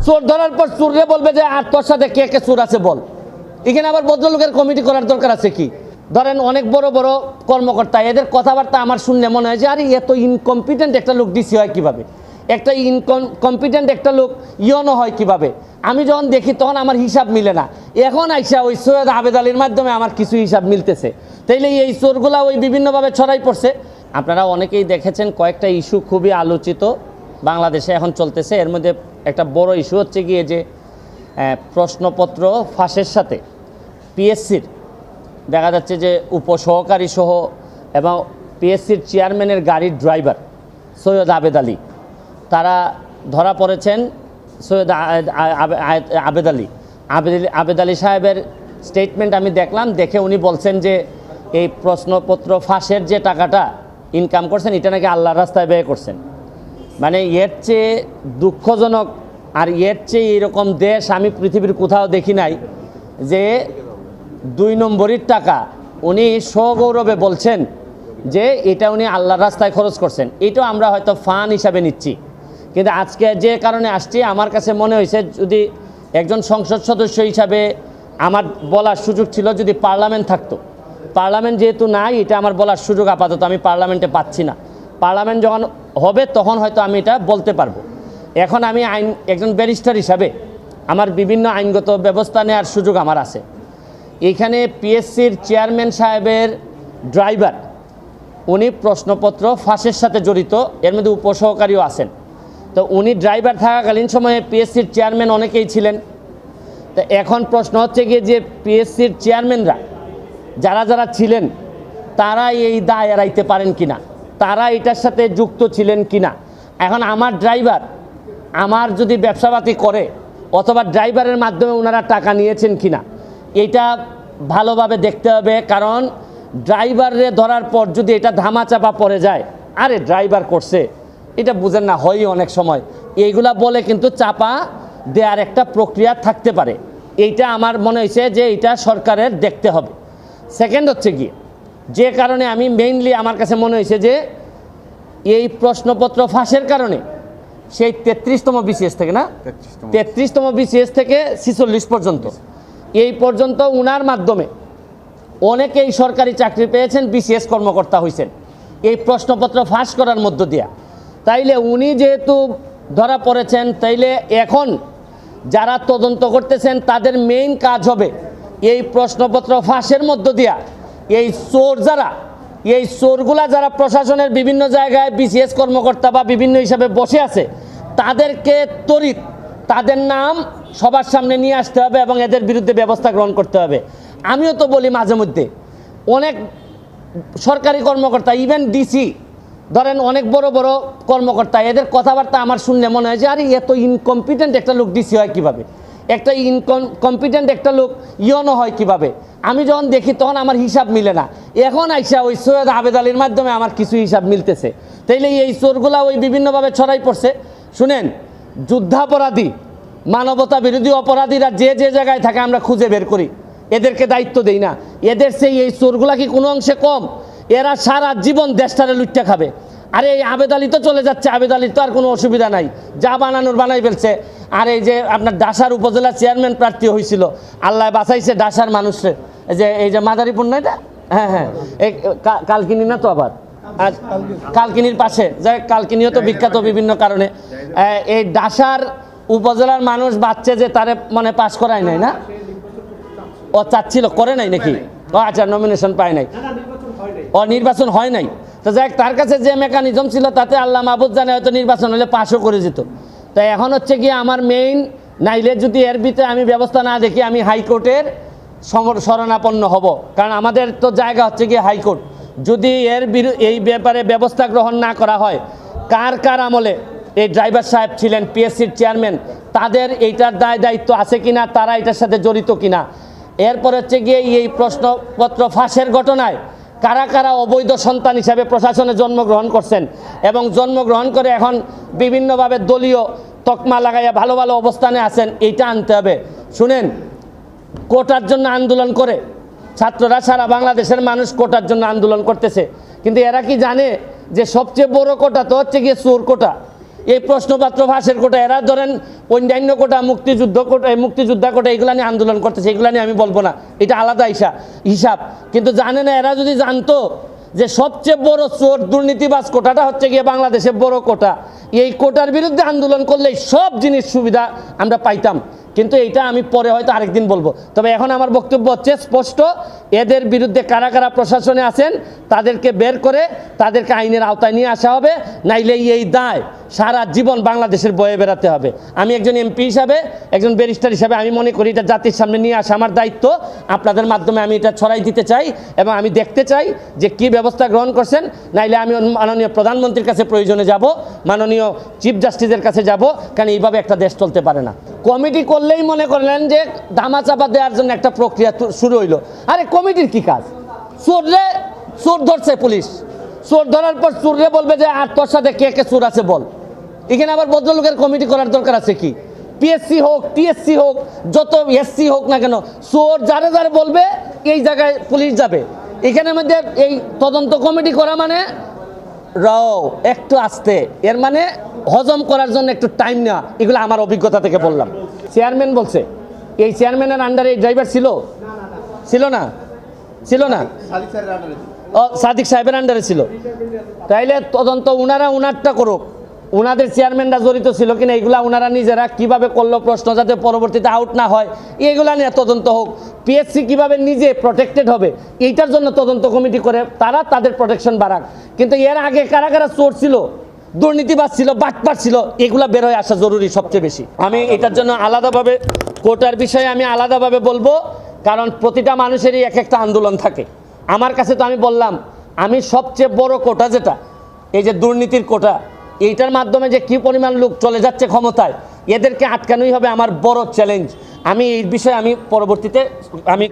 চোর ধরার পর চোররে বলবে যে আর তোর সাথে কে কে চোর আছে বল। এখানে আবার ভদ্রলোকের কমিটি করার দরকার আছে কি? ধরেন অনেক বড় বড় কর্মকর্তা, এদের কথাবার্তা আমার শুনলে মনে হয় যে আরে এত ইনকম্পিটেন্ট একটা লোক ডিসি হয় কিভাবে, একটা ইনকম্পিটেন্ট একটা লোক ইয়নো হয় কিভাবে। আমি যখন দেখি তখন আমার হিসাব মিলে না। এখন আইসা ওই সৈয়দ আবেদ আলীর মাধ্যমে আমার কিছু হিসাব মিলতেছে। তাইলে এই চোরগুলা ওই বিভিন্নভাবে ছড়াই পড়ছে। আপনারা অনেকেই দেখেছেন কয়েকটা ইস্যু খুবই আলোচিত বাংলাদেশে এখন চলতেছে। এর মধ্যে একটা বড় ইস্যু হচ্ছে গিয়ে যে প্রশ্নপত্র ফাঁসের সাথে পিএসসির দেখা যাচ্ছে যে উপসহকারী সহ এবং পিএসসির চেয়ারম্যানের গাড়ির ড্রাইভার সৈয়দ আবেদ আলী, তারা ধরা পড়েছেন। সৈয়দ আবেদ আলী সাহেবের স্টেটমেন্ট আমি দেখলাম, দেখে উনি বলছেন যে এই প্রশ্নপত্র ফাঁসের যে টাকাটা ইনকাম করছেন এটা নাকি আল্লাহর রাস্তায় ব্যয় করছেন। মানে এর চেয়ে দুঃখজনক আর এর চেয়ে এরকম দেশ আমি পৃথিবীর কোথাও দেখি নাই যে 2 নম্বরের টাকা উনি সগৌরবে বলছেন যে এটা উনি আল্লাহর রাস্তায় খরচ করছেন। এটাও আমরা হয়তো ফান হিসাবে নিচ্ছি, কিন্তু আজকে যে কারণে আসছি আমার কাছে মনে হয়েছে যদি একজন সংসদ সদস্য হিসাবে আমার বলার সুযোগ ছিল, যদি পার্লামেন্ট থাকতো। পার্লামেন্ট যেহেতু নাই, এটা আমার বলার সুযোগ আপাতত আমি পার্লামেন্টে পাচ্ছি না। পার্লামেন্ট যখন হবে তখন হয়তো আমি এটা বলতে পারবো। এখন আমি একজন ব্যারিস্টার হিসাবে আমার বিভিন্ন আইনগত ব্যবস্থা নেওয়ার সুযোগ আমার আছে। এখানে পিএসসির চেয়ারম্যান সাহেবের ড্রাইভার উনি প্রশ্নপত্র ফাঁসের সাথে জড়িত, এর মধ্যে উপসহকারীও আছেন। তো উনি ড্রাইভার থাকাকালীন সময়ে পিএসসির চেয়ারম্যান অনেকেই ছিলেন। তো এখন প্রশ্ন হচ্ছে গিয়ে যে পিএসসির চেয়ারম্যানরা যারা যারা ছিলেন তারা এই দায় এড়াইতে পারেন কিনা, তারা এটার সাথে যুক্ত ছিলেন কিনা। এখন আমার ড্রাইভার আমার যদি ব্যবসাপাতি করে অথবা ড্রাইভারের মাধ্যমে ওনারা টাকা নিয়েছেন কিনা এটা ভালোভাবে দেখতে হবে। কারণ ড্রাইভারে ধরার পর যদি এটা ধামাচাপা পড়ে যায়, আরে ড্রাইভার করছে, এটা বুঝেন না, হয় অনেক সময় এইগুলা বলে কিন্তু চাপা দেওয়ার একটা প্রক্রিয়া থাকতে পারে। এইটা আমার মনে হয়েছে যে এটা সরকারের দেখতে হবে। সেকেন্ড হচ্ছে গিয়ে যে কারণে আমি মেইনলি আমার কাছে মনে হয়েছে যে এই প্রশ্নপত্র ফাঁসের কারণে সেই 33তম বিসিএস থেকে না 33তম বিসিএস থেকে 46 পর্যন্ত এই পর্যন্ত উনার মাধ্যমে অনেকেই সরকারি চাকরি পেয়েছেন, বিসিএস কর্মকর্তা হয়েছেন এই প্রশ্নপত্র ফাঁস করার মধ্য দিয়া। তাইলে উনি যেহেতু ধরা পড়েছেন, তাইলে এখন যারা তদন্ত করতেছেন তাদের মেইন কাজ হবে এই প্রশ্নপত্র ফাঁসের মধ্য দিয়া এই চোর এই চোরগুলা যারা প্রশাসনের বিভিন্ন জায়গায় বিসিএস কর্মকর্তা বা বিভিন্ন হিসাবে বসে আছে তাদেরকে ত্বরিত তাদের নাম সবার সামনে নিয়ে আসতে হবে এবং এদের বিরুদ্ধে ব্যবস্থা গ্রহণ করতে হবে। আমিও তো বলি মাঝে মধ্যে অনেক সরকারি কর্মকর্তা, ইভেন ডিসি ধরেন অনেক বড় বড় কর্মকর্তা, এদের কথাবার্তা আমার শুনলে মনে হয় যে আরে এত ইনকম্পিটেন্ট একটা লোক ডিসি হয় কিভাবে, একটা ইনকম্পিটেন্ট একটা লোক ইয়নো হয় কিভাবে। আমি যখন দেখি তখন আমার হিসাব মিলে না। এখন আইসা ওই সৈয়দ আবেদ আলীর মাধ্যমে আমার কিছু হিসাব মিলতেছে। তাইলে এই চোরগুলা ওই বিভিন্নভাবে ছড়াই পড়ছে। শুনেন, যুদ্ধাপরাধী মানবতা বিরোধী অপরাধীরা যে যে জায়গায় থাকে আমরা খুঁজে বের করি, এদেরকে দায়িত্ব দেই না। এদের সেই এই চোরগুলা কি কোনো অংশে কম? এরা সারা জীবন দেশটারে লুটটা খাবে। আরে এই আবেদ আলী তো চলে যাচ্ছে, আবেদ আলীর তো আর কোনো অসুবিধা নাই, যা বানানোর বানাই ফেলছে। আর এই যে আপনার ডাসার উপজেলা চেয়ারম্যান প্রার্থী হয়েছিল, আল্লাহ বাঁচাইছে ডাসার মানুষের, যে এই যে মাদারীপুর না এটা, হ্যাঁ এই কালকিনি না তো আবার কালকিনির পাশে, যাই কালকিনিও তো বিখ্যাত বিভিন্ন কারণে। এই ডাসার উপজেলার মানুষ বাচ্চা যে তারে মানে পাস করায় নাই না, ও চাচ্ছিল করে নাই নাকি, ও আচ্ছা নমিনেশন পায় নাই, ও নির্বাচন হয় নাই। তো যাই তার কাছে যে মেকানিজম ছিল তাতে আল্লাহ মাহবুদ জানে হয়তো নির্বাচন হলে পাসও করে যেত। তো এখন হচ্ছে কি আমার মেইন, নাইলে যদি এর ভিতরে আমি ব্যবস্থা না দেখি আমি হাইকোর্টের শরণাপন্ন হব। কারণ আমাদের তো জায়গা হচ্ছে কি হাইকোর্ট। যদি এই ব্যাপারে ব্যবস্থা গ্রহণ না করা হয়, কার কার আমলে এই ড্রাইভার সাহেব ছিলেন পিএসসির চেয়ারম্যান, তাদের এইটার দায়িত্ব আছে কিনা, তারা এটার সাথে জড়িত কিনা। এরপর হচ্ছে গিয়ে এই প্রশ্নপত্র ফাঁসের ঘটনায় কারা কারা অবৈধ সন্তান হিসাবে প্রশাসনে জন্মগ্রহণ করছেন এবং জন্মগ্রহণ করে এখন বিভিন্নভাবে দলীয় তকমা লাগাইয়া ভালো ভালো অবস্থানে আছেন, এইটা আনতে হবে। শুনেন, কোটার জন্য আন্দোলন করে ছাত্ররা, সারা বাংলাদেশের মানুষ কোটার জন্য আন্দোলন করতেছে, কিন্তু এরা কি জানে যে সবচেয়ে বড় কোটা তো হচ্ছে গিয়ে চোর কোটা। এই প্রশ্নপত্র ফাঁসের কোটা, এরা ধরেন অন্যান্য কোটা, মুক্তিযোদ্ধা কোটা, এগুলো নিয়ে আন্দোলন করতেছে, এগুলো নিয়ে আমি বলবো না, এটা আলাদা হিসাব। কিন্তু জানে না, এরা যদি জানতো যে সবচেয়ে বড় চোর দুর্নীতিবাজ কোটাটা হচ্ছে গিয়ে বাংলাদেশের বড় কোটা, এই কোটার বিরুদ্ধে আন্দোলন করলে সব জিনিস সুবিধা আমরা পাইতাম। কিন্তু এইটা আমি পরে হয়তো আরেকদিন বলবো। তবে এখন আমার বক্তব্য হচ্ছে স্পষ্ট, এদের বিরুদ্ধে কারা কারা প্রশাসনে আছেন তাদেরকে বের করে তাদেরকে আইনের আওতায় নিয়ে আসা হবে, নাইলে এই দায় সারা জীবন বাংলাদেশের বয়ে বেড়াতে হবে। আমি একজন এমপি হিসাবে, একজন ব্যারিস্টার হিসাবে আমি মনে করি এটা জাতির সামনে নিয়ে আসা আমার দায়িত্ব। আপনাদের মাধ্যমে আমি এটা ছড়াই দিতে চাই এবং আমি দেখতে চাই যে কি ব্যবস্থা গ্রহণ করছেন। নাইলে আমি মাননীয় প্রধানমন্ত্রীর কাছে প্রয়োজনে যাব, মাননীয় চিফ জাস্টিসের কাছে যাব, কারণ এইভাবে একটা দেশ চলতে পারে না। কমিটি করলেই মনে করলেন যে ধামাচাপা দেওয়ার জন্য একটা প্রক্রিয়া শুরু হইলো। আরে কমিটির কি কাজ? চোর ধরছে পুলিশ, চোর ধরার পর চোররে বলবে যে আর তোর সাথে কে কে চোর আছে বল। এখানে আবার ভদ্রলোকের কমিটি করার দরকার আছে কি? পিএসসি হোক, টিএসসি হোক, যত এসসি হোক না কেন, চোর যারে যারে বলবে এই জায়গায় পুলিশ যাবে। এখানের মধ্যে এই তদন্ত কমিটি করা মানে একটু আস্তে, এর মানে হজম করার জন্য একটু টাইম নেওয়া। এগুলো আমার অভিজ্ঞতা থেকে বললাম। চেয়ারম্যান বলছে, এই চেয়ারম্যানের আন্ডারে ড্রাইভার ছিল না? সাদিক সাহেবের আন্ডারে ছিল। তাইলে তদন্ত উনারটা করুক, উনাদের চেয়ারম্যানরা জড়িত ছিল কিনা এগুলা উনারা নিজেরা কিভাবে করলো, প্রশ্ন যাতে পরবর্তীতে আউট না হয় এগুলা নিয়ে তদন্ত হোক। পিএসসি কিভাবে নিজে প্রোটেক্টেড হবে এইটার জন্য তদন্ত কমিটি করে তারা তাদের প্রোটেকশন বাড়াক। কিন্তু এর আগে কারা কারা চোর ছিল, দুর্নীতিবাজ ছিল, বাটপার ছিল, এগুলা বের হয়ে আসা জরুরি সবচেয়ে বেশি। আমি এটার জন্য আলাদাভাবে কোটার বিষয়ে আমি আলাদাভাবে বলবো, কারণ প্রতিটা মানুষেরই এক একটা আন্দোলন থাকে। আমার কাছে তো আমি বললাম, আমি সবচেয়ে বড় কোটা যেটা এই যে দুর্নীতির কোটা, এইটার মাধ্যমে যে কি পরিমাণ লোক চলে যাচ্ছে ক্ষমতায়, এদেরকে আটকানোই হবে আমার বড় চ্যালেঞ্জ। আমি এই বিষয়ে আমি পরবর্তীতে আমি